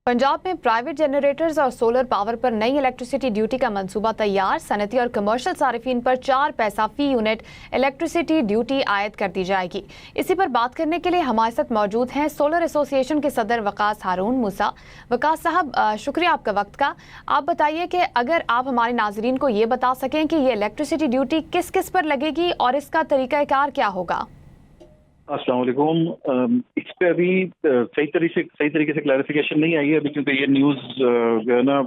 पंजाब में private generators और solar power पर नई इलेक्ट्रिसिटी ड्यूटी का मंसूबा तैयार। सनती और कमर्शियल सारिफीन पर 4 पैसा फी यूनिट इलेक्ट्रिसिटी ड्यूटी आयद कर दी जाएगी। इसी पर बात करने के लिए हमारे साथ मौजूद हैं सोलर एसोसिएशन के सदर वकास हारून मूसा। वकास साहब, शुक्रिया आपका वक्त का। आप बताइए कि अगर आप हमारे नाजरीन को ये बता सकें कि ये इलेक्ट्रिसिटी ड्यूटी किस किस पर लगेगी और इसका तरीक़ाकार क्या होगा। अस्सलाम वालेकुम। इस पे अभी सही तरीके से क्लैरिफिकेशन नहीं आई है अभी, क्योंकि ये न्यूज़ जो है ना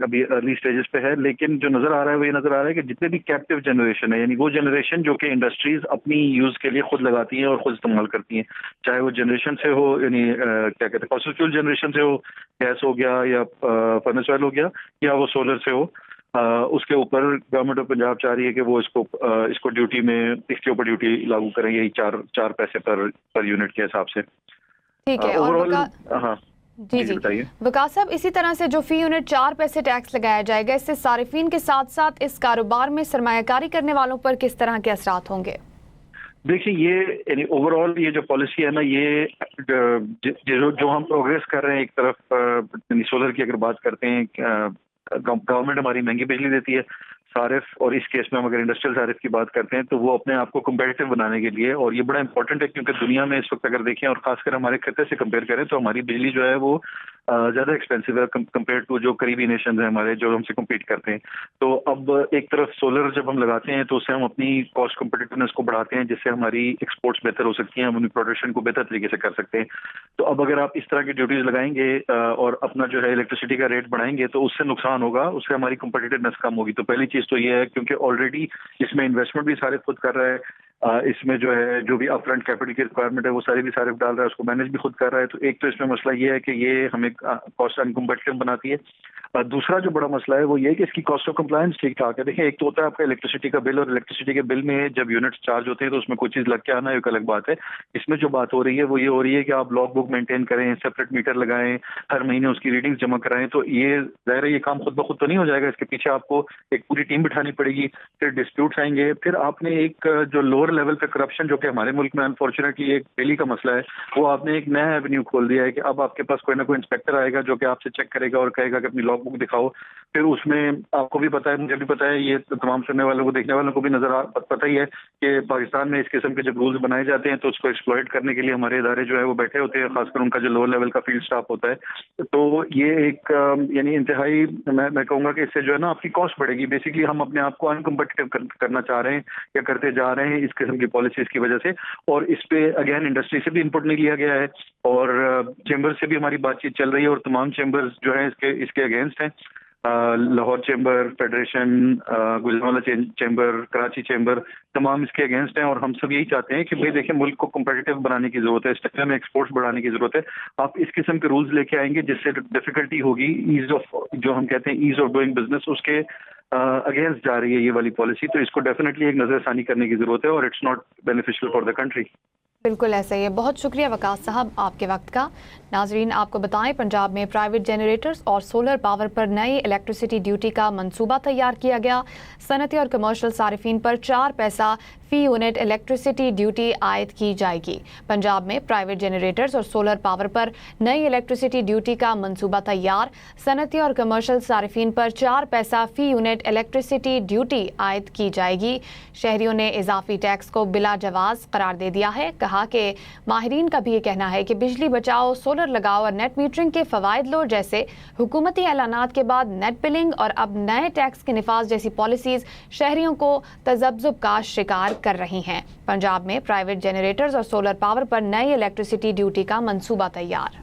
अभी अर्ली स्टेजेस पे है। लेकिन जो नज़र आ रहा है वो ये नज़र आ रहा है कि जितने भी कैप्टिव जनरेशन है, यानी वो जनरेशन जो कि इंडस्ट्रीज अपनी यूज़ के लिए खुद लगाती हैं और खुद इस्तेमाल करती हैं, चाहे वो जनरेशन से हो, यानी क्या कहते हैं फॉसिल फ्यूल जनरेशन से हो, गैस हो गया या फर्नेस ऑयल हो गया, या वो सोलर से हो, उसके ऊपर गवर्नमेंट ऑफ पंजाब चाह रही है कि वो इसको ड्यूटी में इसके ऊपर ड्यूटी लागू करें, यही चार पैसे पर यूनिट के हिसाब से। ठीक है। ओवरऑल हाँ जी बताइए वकास साहब, इसी तरह से जो फी यूनिट 4 पैसे टैक्स लगाया जाएगा, इससे सारिफीन के साथ साथ इस कारोबार में सरमायाकारी करने वालों पर किस तरह के असरात होंगे? देखिए, ये यानी ओवरऑल ये जो पॉलिसी है ना, ये जो हम प्रोग्रेस कर रहे हैं, एक तरफ सोलर की अगर बात करते हैं, गवर्नमेंट हमारी महंगी बिजली देती है सारिफ, और इस केस में हम अगर इंडस्ट्रियल सारिफ की बात करते हैं तो वो अपने आप को कम्पेटिटिव बनाने के लिए, और ये बड़ा इंपॉर्टेंट है क्योंकि दुनिया में इस वक्त अगर देखें और खासकर हमारे खत्ते से कंपेयर करें तो हमारी बिजली जो है वो ज़्यादा एक्सपेंसिव है कंपेयर टू जो करीबी नेशंस हैं हमारे, जो हमसे कम्पीट करते हैं। तो अब एक तरफ सोलर जब हम लगाते हैं तो उससे हम अपनी कॉस्ट कम्पिटिटिवनेस को बढ़ाते हैं, जिससे हमारी एक्सपोर्ट्स बेहतर हो सकती हैं, हम अपनी प्रोडक्शन को बेहतर तरीके से कर सकते हैं। तो अब अगर आप इस तरह की ड्यूटीज लगाएंगे और अपना जो है इलेक्ट्रिसिटी का रेट बढ़ाएंगे तो उससे नुकसान होगा, उससे हमारी कम्पिटिटिवनेस कम होगी। तो पहली चीज़ तो ये है, क्योंकि ऑलरेडी इसमें इन्वेस्टमेंट भी सारे खुद कर रहा है, इसमें जो है जो भी अपफ्रंट कैपिटल की रिक्वायरमेंट है वो सारी भी सारिफ डाल रहा है, उसको मैनेज भी खुद कर रहा है। तो एक तो इसमें मसला ये है कि ये हमें कॉस्ट अनकम्पिटिटिव बनाती है। दूसरा जो बड़ा मसला है वो ये है कि इसकी कॉस्ट ऑफ कंप्लायंस ठीक ठाक है। देखिए, एक तो होता है आपका इलेक्ट्रिसिटी का बिल, और इलेक्ट्रिसिटी के बिल में जब यूनिट्स चार्ज होते हैं तो उसमें कोई चीज़ लग के आना एक अलग बात है। इसमें जो बात हो रही है वो ये हो रही है कि आप लॉग बुक मेंटेन करें, सेपरेट मीटर लगाएं, हर महीने उसकी रीडिंग्स जमा कराएं। तो ये ज़ाहिर है ये काम खुद ब खुद तो नहीं हो जाएगा, इसके पीछे आपको एक पूरी टीम बिठानी पड़ेगी, फिर डिस्प्यूट्स आएंगे, फिर आपने एक जो लोअर लेवल पे करप्शन जो कि हमारे मुल्क में अनफॉर्चुनेटली एक डेली का मसला है, वो आपने एक नया एवेन्यू खोल दिया है कि अब आपके पास कोई ना कोई इंस्पेक्टर आएगा जो कि आपसे चेक करेगा और कहेगा कि अपनी लॉग बुक दिखाओ। फिर उसमें आपको भी पता है, मुझे भी पता है, ये तमाम सुनने वालों को, देखने वालों को भी पता ही है कि पाकिस्तान में इस किस्म के जब रूल्स बनाए जाते हैं तो उसको एक्सप्लॉइट करने के लिए हमारे इदारे जो है वो बैठे होते हैं, खासकर उनका जो लोअर लेवल का फील्ड स्टाफ होता है। तो ये एक यानी इंतहाई मैं कहूँगा कि इससे जो है ना आपकी कॉस्ट बढ़ेगी। बेसिकली हम अपने आप को अनकम्पिटिटिव करना चाह रहे हैं या करते जा रहे हैं इस किस्म की पॉलिसीज की वजह से। और इस पे अगेन इंडस्ट्री से भी इनपुट नहीं लिया गया है और चैम्बर से भी हमारी बातचीत चल रही है, और तमाम चैम्बर्स जो हैं इसके अगेंस्ट हैं। Lahore chamber, federation, Gujranwala chamber, Karachi chamber, तमाम इसके अगेंस्ट हैं। और हम सब यही चाहते हैं कि भाई देखिए, मुल्क को कम्पिटिटिव बनाने की जरूरत है, स्ट्रक्चर में एक्सपोर्ट्स बढ़ाने की जरूरत है। आप इस किस्म के रूल्स लेके आएंगे जिससे डिफिकल्टी होगी, ईज ऑफ जो हम कहते हैं ईज ऑफ डूइंग बिजनेस, उसके अगेंस्ट जा रही है ये वाली पॉलिसी। तो इसको डेफिनेटली एक नजरसानी करने की जरूरत है और it's not beneficial for the country. बिल्कुल ऐसा ही है। बहुत शुक्रिया वकास साहब आपके वक्त का। नाजरीन, आपको बताएं, पंजाब में प्राइवेट जनरेटर्स और सोलर पावर पर नई इलेक्ट्रिसिटी ड्यूटी का मंसूबा तैयार किया गया। सनती और कमर्शियल सारिफीन पर 4 पैसा फी यूनिट इलेक्ट्रिसिटी ड्यूटी आयद की जाएगी। पंजाब में प्राइवेट जनरेटर्स और सोलर पावर पर नई इलेक्ट्रिसिटी ड्यूटी का मंसूबा तैयार। सनती और कमर्शियल सारिफीन पर 4 पैसा फी यूनिट इलेक्ट्रिसिटी ड्यूटी आयद की जाएगी। शहरियों ने इजाफी टैक्स को बिला जवाज करार दे दिया है। कहा कि माहिरीन का भी ये कहना है कि बिजली बचाओ, सोलर लगाओ और नेट मीटरिंग के फवायद लो जैसे हुकूमती ऐलानात के बाद नेट बिलिंग और अब नए टैक्स के निफाज जैसी पॉलिसीज शहरियों को तजब्जुब का शिकार कर रही हैं। पंजाब में प्राइवेट जनरेटर्स और सोलर पावर पर नई इलेक्ट्रिसिटी ड्यूटी का मंसूबा तैयार।